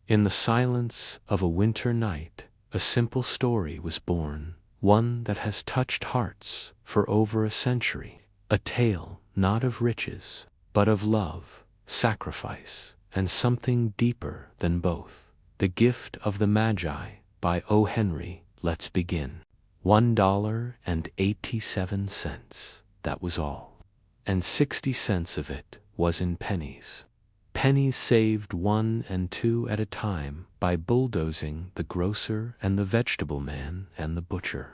In the silence of a winter night, a simple story was born, one that has touched hearts for over a century, a tale not of riches, but of love, sacrifice, and something deeper than both. The Gift of the Magi by O. Henry. Let's begin. $1.87, that was all. And 60 cents of it was in pennies. Pennies saved 1 and 2 at a time by bulldozing the grocer and the vegetable man and the butcher,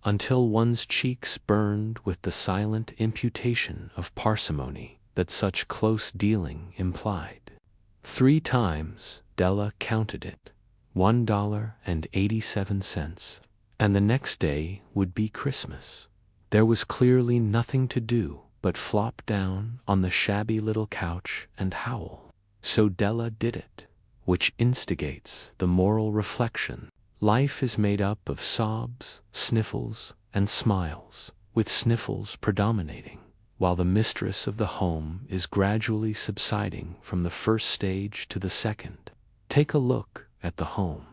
until one's cheeks burned with the silent imputation of parsimony that such close dealing implied. 3 times Della counted it, $1.87, and the next day would be Christmas. There was clearly nothing to do but flop down on the shabby little couch and howl. So Della did it, which instigates the moral reflection. Life is made up of sobs, sniffles, and smiles, with sniffles predominating, while the mistress of the home is gradually subsiding from the first stage to the second. Take a look at the home.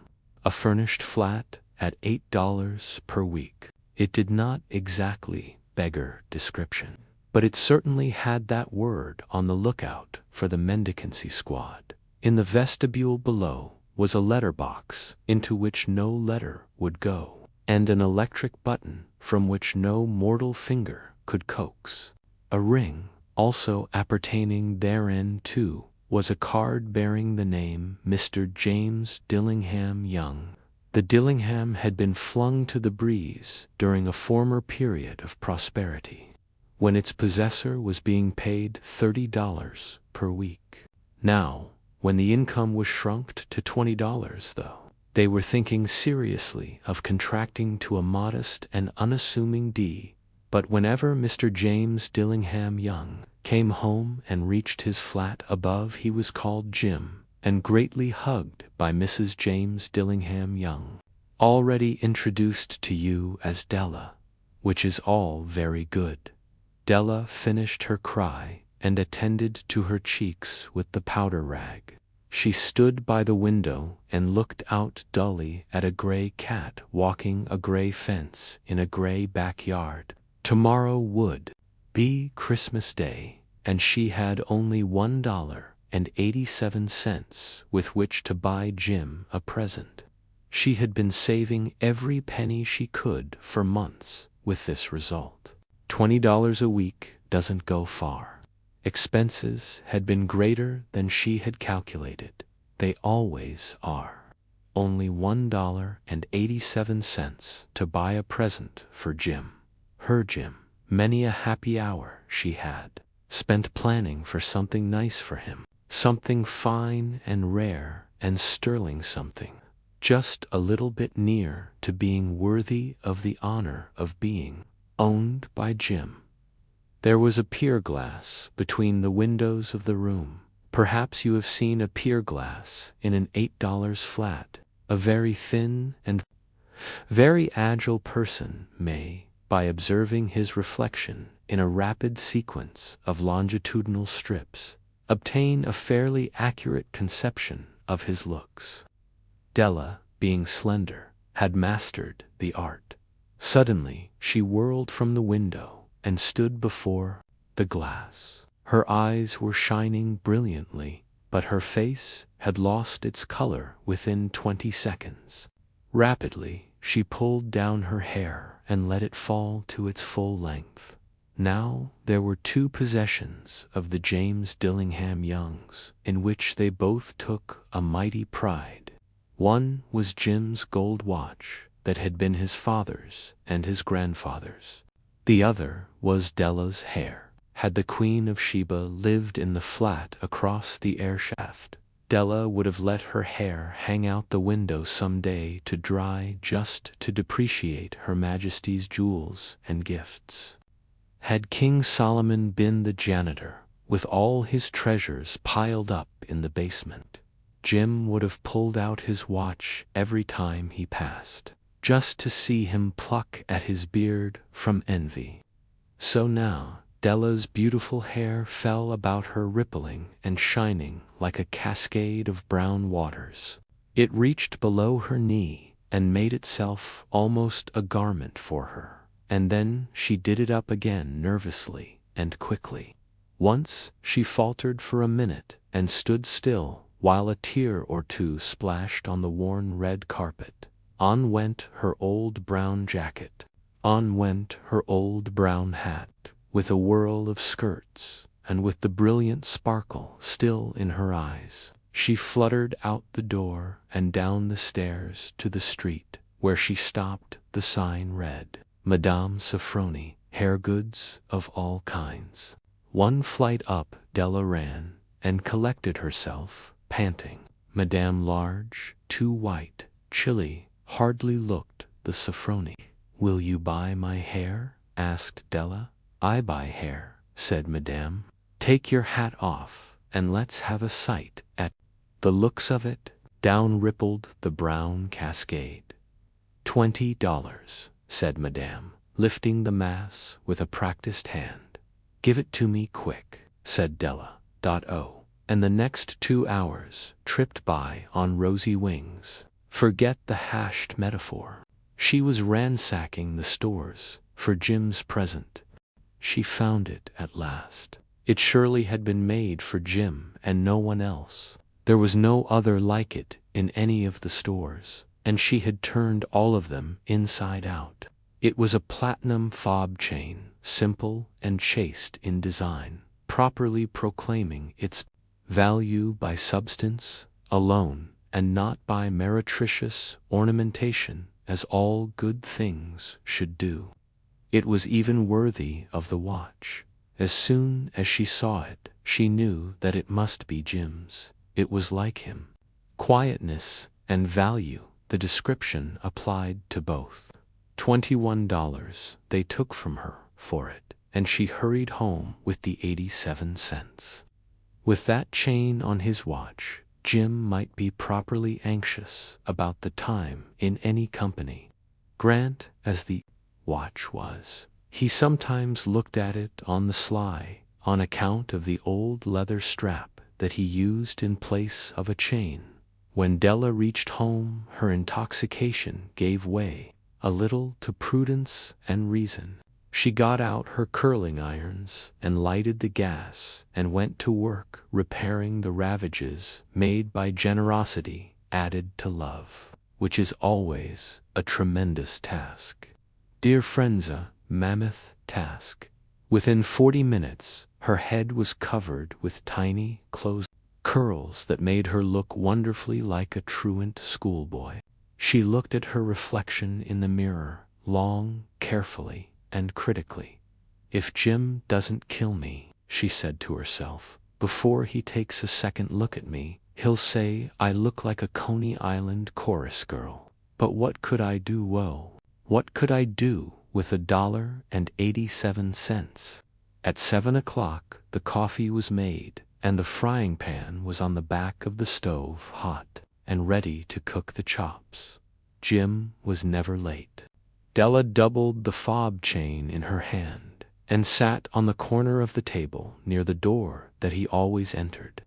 A furnished flat at $8 per week. It did not exactly beggar description, but it certainly had that word on the lookout for the mendicancy squad. In the vestibule below was a letterbox into which no letter would go, and an electric button from which no mortal finger could coax. A ring, also appertaining therein too, was a card bearing the name Mr. James Dillingham Young. The Dillingham had been flung to the breeze during a former period of prosperity, when its possessor was being paid $30 per week. Now, when the income was shrunk to $20, though, they were thinking seriously of contracting to a modest and unassuming D. But whenever Mr. James Dillingham Young came home and reached his flat above, he was called Jim, and greatly hugged by Mrs. James Dillingham Young, already introduced to you as Della, which is all very good. Della finished her cry and attended to her cheeks with the powder rag. She stood by the window and looked out dully at a gray cat walking a gray fence in a gray backyard. Tomorrow would be Christmas Day, and she had only $1.87 with which to buy Jim a present. She had been saving every penny she could for months, with this result. $20 a week doesn't go far. Expenses had been greater than she had calculated. They always are. Only $1.87 to buy a present for Jim. Her Jim. Many a happy hour she had spent planning for something nice for him, something fine and rare and sterling, something just a little bit near to being worthy of the honor of being owned by Jim. There was a pier glass between the windows of the room. Perhaps you have seen a pier glass in an $8 flat. A very thin and very agile person may, by observing his reflection in a rapid sequence of longitudinal strips, obtain a fairly accurate conception of his looks. Della, being slender, had mastered the art. Suddenly she whirled from the window and stood before the glass. Her eyes were shining brilliantly, but her face had lost its color within 20 seconds. Rapidly she pulled down her hair and let it fall to its full length. Now there were 2 possessions of the James Dillingham Youngs in which they both took a mighty pride. One was Jim's gold watch that had been his father's and his grandfather's. The other was Della's hair. Had the Queen of Sheba lived in the flat across the air shaft, Della would have let her hair hang out the window some day to dry, just to depreciate Her Majesty's jewels and gifts. Had King Solomon been the janitor, with all his treasures piled up in the basement, Jim would have pulled out his watch every time he passed, just to see him pluck at his beard from envy. So now Della's beautiful hair fell about her, rippling and shining like a cascade of brown waters. It reached below her knee and made itself almost a garment for her, and then she did it up again nervously and quickly. Once she faltered for a minute and stood still while a tear or two splashed on the worn red carpet. On went her old brown jacket. On went her old brown hat, with a whirl of skirts, and with the brilliant sparkle still in her eyes. She fluttered out the door and down the stairs to the street, where she stopped. The sign read, Madame Sofronie, hair goods of all kinds. One flight up Della ran, and collected herself, panting. Madame large, too white, chilly, hardly looked the Sofronie. "Will you buy my hair?" asked Della. "I buy hair," said Madame. "Take your hat off, and let's have a sight at the looks of it." Down rippled the brown cascade. $20, said Madame, lifting the mass with a practiced hand. "Give it to me quick," said Della. And the next 2 hours tripped by on rosy wings. Forget the hashed metaphor. She was ransacking the stores for Jim's present. She found it at last. It surely had been made for Jim and no one else. There was no other like it in any of the stores, and she had turned all of them inside out. It was a platinum fob chain, simple and chaste in design, properly proclaiming its value by substance alone, and not by meretricious ornamentation, as all good things should do. It was even worthy of the watch. As soon as she saw it, she knew that it must be Jim's. It was like him. Quietness and value, the description applied to both. $21 they took from her for it, and she hurried home with the 87 cents. With that chain on his watch, Jim might be properly anxious about the time in any company. Grant as the watch was, he sometimes looked at it on the sly, on account of the old leather strap that he used in place of a chain. When Della reached home, her intoxication gave way a little to prudence and reason. She got out her curling irons and lighted the gas and went to work repairing the ravages made by generosity added to love, which is always a tremendous task. Dear friends, a mammoth task. Within 40 minutes, her head was covered with tiny, close curls that made her look wonderfully like a truant schoolboy. She looked at her reflection in the mirror, long, carefully, and critically. "If Jim doesn't kill me," she said to herself, "before he takes a second look at me, he'll say I look like a Coney Island chorus girl. But what could I do, woe? What could I do with $1.87? At 7 o'clock the coffee was made, and the frying pan was on the back of the stove, hot and ready to cook the chops. Jim was never late. Della doubled the fob chain in her hand, and sat on the corner of the table near the door that he always entered.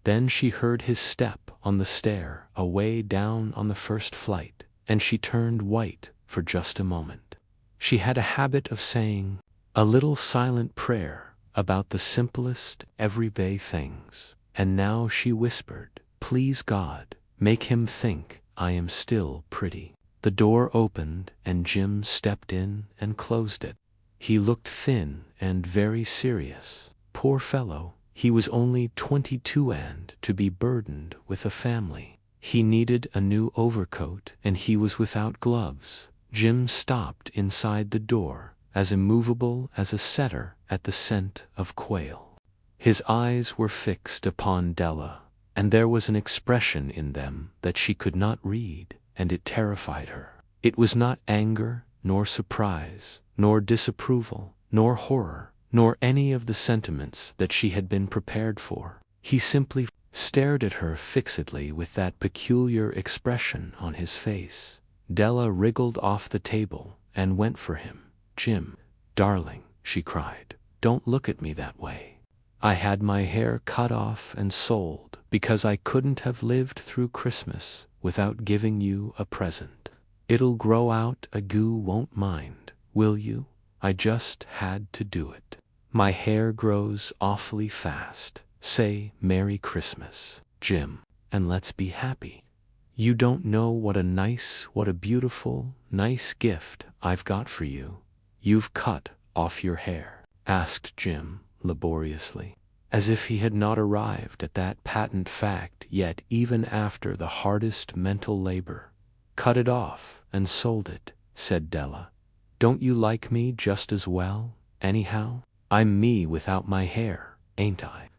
Then she heard his step on the stair away down on the first flight, and she turned white for just a moment. She had a habit of saying a little silent prayer about the simplest everyday things, and now she whispered, "Please God, make him think I am still pretty." The door opened and Jim stepped in and closed it. He looked thin and very serious. Poor fellow, he was only 22 and to be burdened with a family. He needed a new overcoat and he was without gloves. Jim stopped inside the door, as immovable as a setter at the scent of quail. His eyes were fixed upon Della, and there was an expression in them that she could not read, and it terrified her. It was not anger, nor surprise, nor disapproval, nor horror, nor any of the sentiments that she had been prepared for. He simply stared at her fixedly with that peculiar expression on his face. Della wriggled off the table and went for him. "Jim, darling," she cried, don't look at me that way. I had my hair cut off and sold because I couldn't have lived through Christmas without giving you a present. It'll grow out, a goo won't mind, will you? I just had to do it. My hair grows awfully fast. Say Merry Christmas, Jim, and let's be happy. You don't know what a beautiful, nice gift I've got for you. You've cut off your hair, asked Jim laboriously, as if he had not arrived at that patent fact yet even after the hardest mental labor. Cut it off and sold it, said Della. Don't you like me just as well, anyhow? I'm me without my hair, ain't I?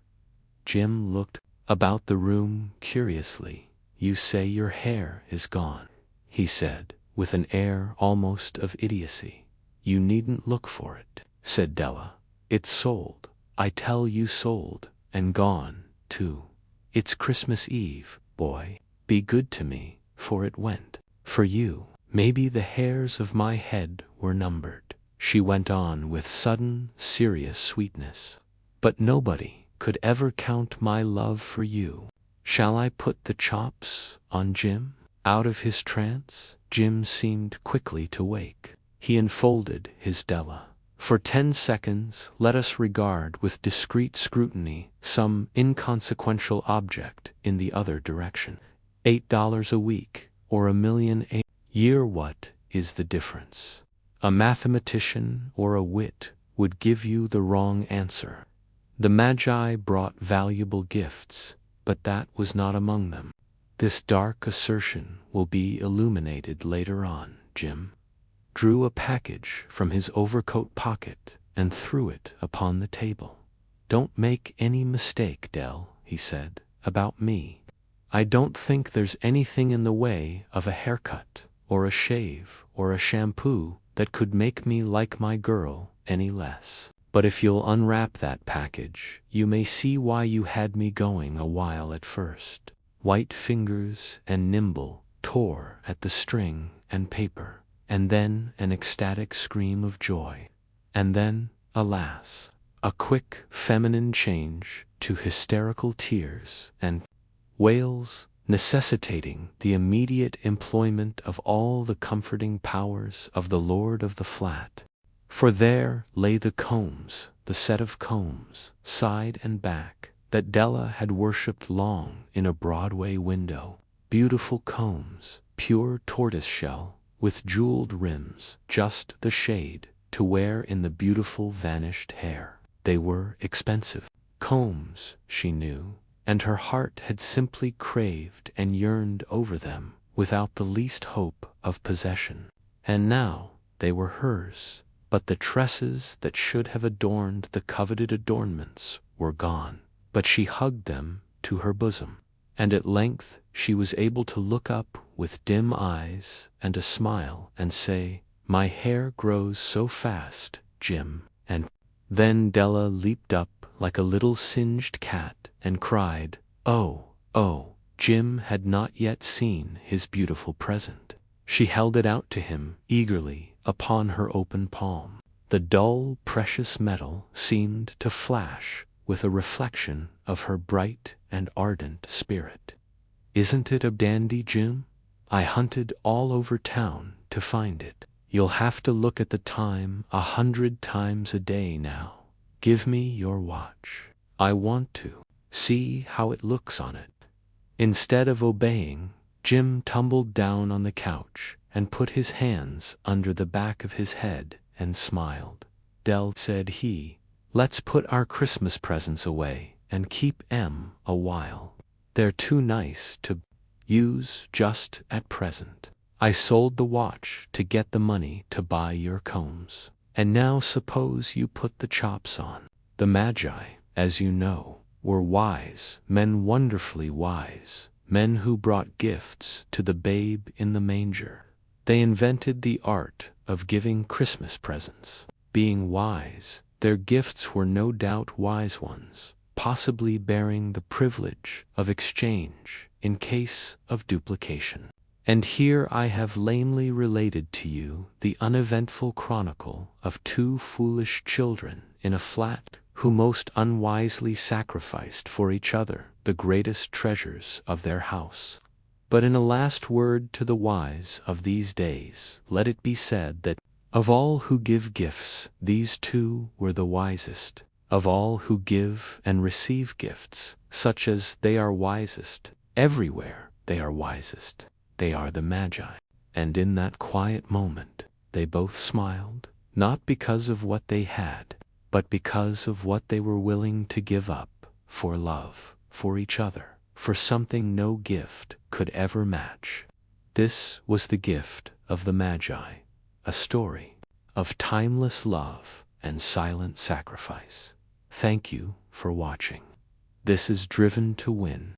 Jim looked about the room curiously. You say your hair is gone, he said, with an air almost of idiocy. You needn't look for it, said Della. It's sold. I tell you, sold, and gone, too. It's Christmas Eve, boy. Be good to me, for it went. For you. Maybe the hairs of my head were numbered, she went on with sudden, serious sweetness. But nobody could ever count my love for you. Shall I put the chops on Jim? Out of his trance, Jim seemed quickly to wake. He enfolded his Della. For 10 seconds, let us regard with discreet scrutiny some inconsequential object in the other direction. $8 a week, or $1,000,000 a year, what is the difference? A mathematician or a wit would give you the wrong answer. The Magi brought valuable gifts, but that was not among them. This dark assertion will be illuminated later on. Jim drew a package from his overcoat pocket and threw it upon the table. Don't make any mistake, Dell, he said, about me. I don't think there's anything in the way of a haircut, or a shave, or a shampoo that could make me like my girl any less. But if you'll unwrap that package, you may see why you had me going a while at first. White fingers and nimble tore at the string and paper, and then an ecstatic scream of joy. And then, alas, a quick feminine change to hysterical tears and wails, necessitating the immediate employment of all the comforting powers of the lord of the flat. For there lay the combs, the set of combs, side and back, that Della had worshipped long in a Broadway window. Beautiful combs, pure tortoiseshell, with jeweled rims, just the shade to wear in the beautiful vanished hair. They were expensive combs, she knew, and her heart had simply craved and yearned over them without the least hope of possession. And now they were hers, but the tresses that should have adorned the coveted adornments were gone. But she hugged them to her bosom, and at length she was able to look up with dim eyes and a smile and say, "My hair grows so fast, Jim," and then Della leaped up like a little singed cat and cried, "Oh, oh!" Jim had not yet seen his beautiful present. She held it out to him eagerly upon her open palm. The dull, precious metal seemed to flash with a reflection of her bright and ardent spirit. "Isn't it a dandy, Jim? I hunted all over town to find it. You'll have to look at the time 100 times a day now. Give me your watch. I want to see how it looks on it." Instead of obeying, Jim tumbled down on the couch and put his hands under the back of his head and smiled. "Dell," said he, "let's put our Christmas presents away and keep 'em a while. They're too nice to use just at present. I sold the watch to get the money to buy your combs. And now suppose you put the chops on." The Magi, as you know, were wise men, wonderfully wise men who brought gifts to the babe in the manger. They invented the art of giving Christmas presents. Being wise, their gifts were no doubt wise ones, possibly bearing the privilege of exchange in case of duplication. And here I have lamely related to you the uneventful chronicle of 2 foolish children in a flat who most unwisely sacrificed for each other the greatest treasures of their house. But in a last word to the wise of these days, let it be said that of all who give gifts, these two were the wisest. Of all who give and receive gifts, such as they are wisest. Everywhere they are wisest. They are the Magi. And in that quiet moment, they both smiled, not because of what they had, but because of what they were willing to give up for love, for each other, for something no gift could ever match. This was the gift of the Magi, a story of timeless love and silent sacrifice. Thank you for watching. This is Driven to Win.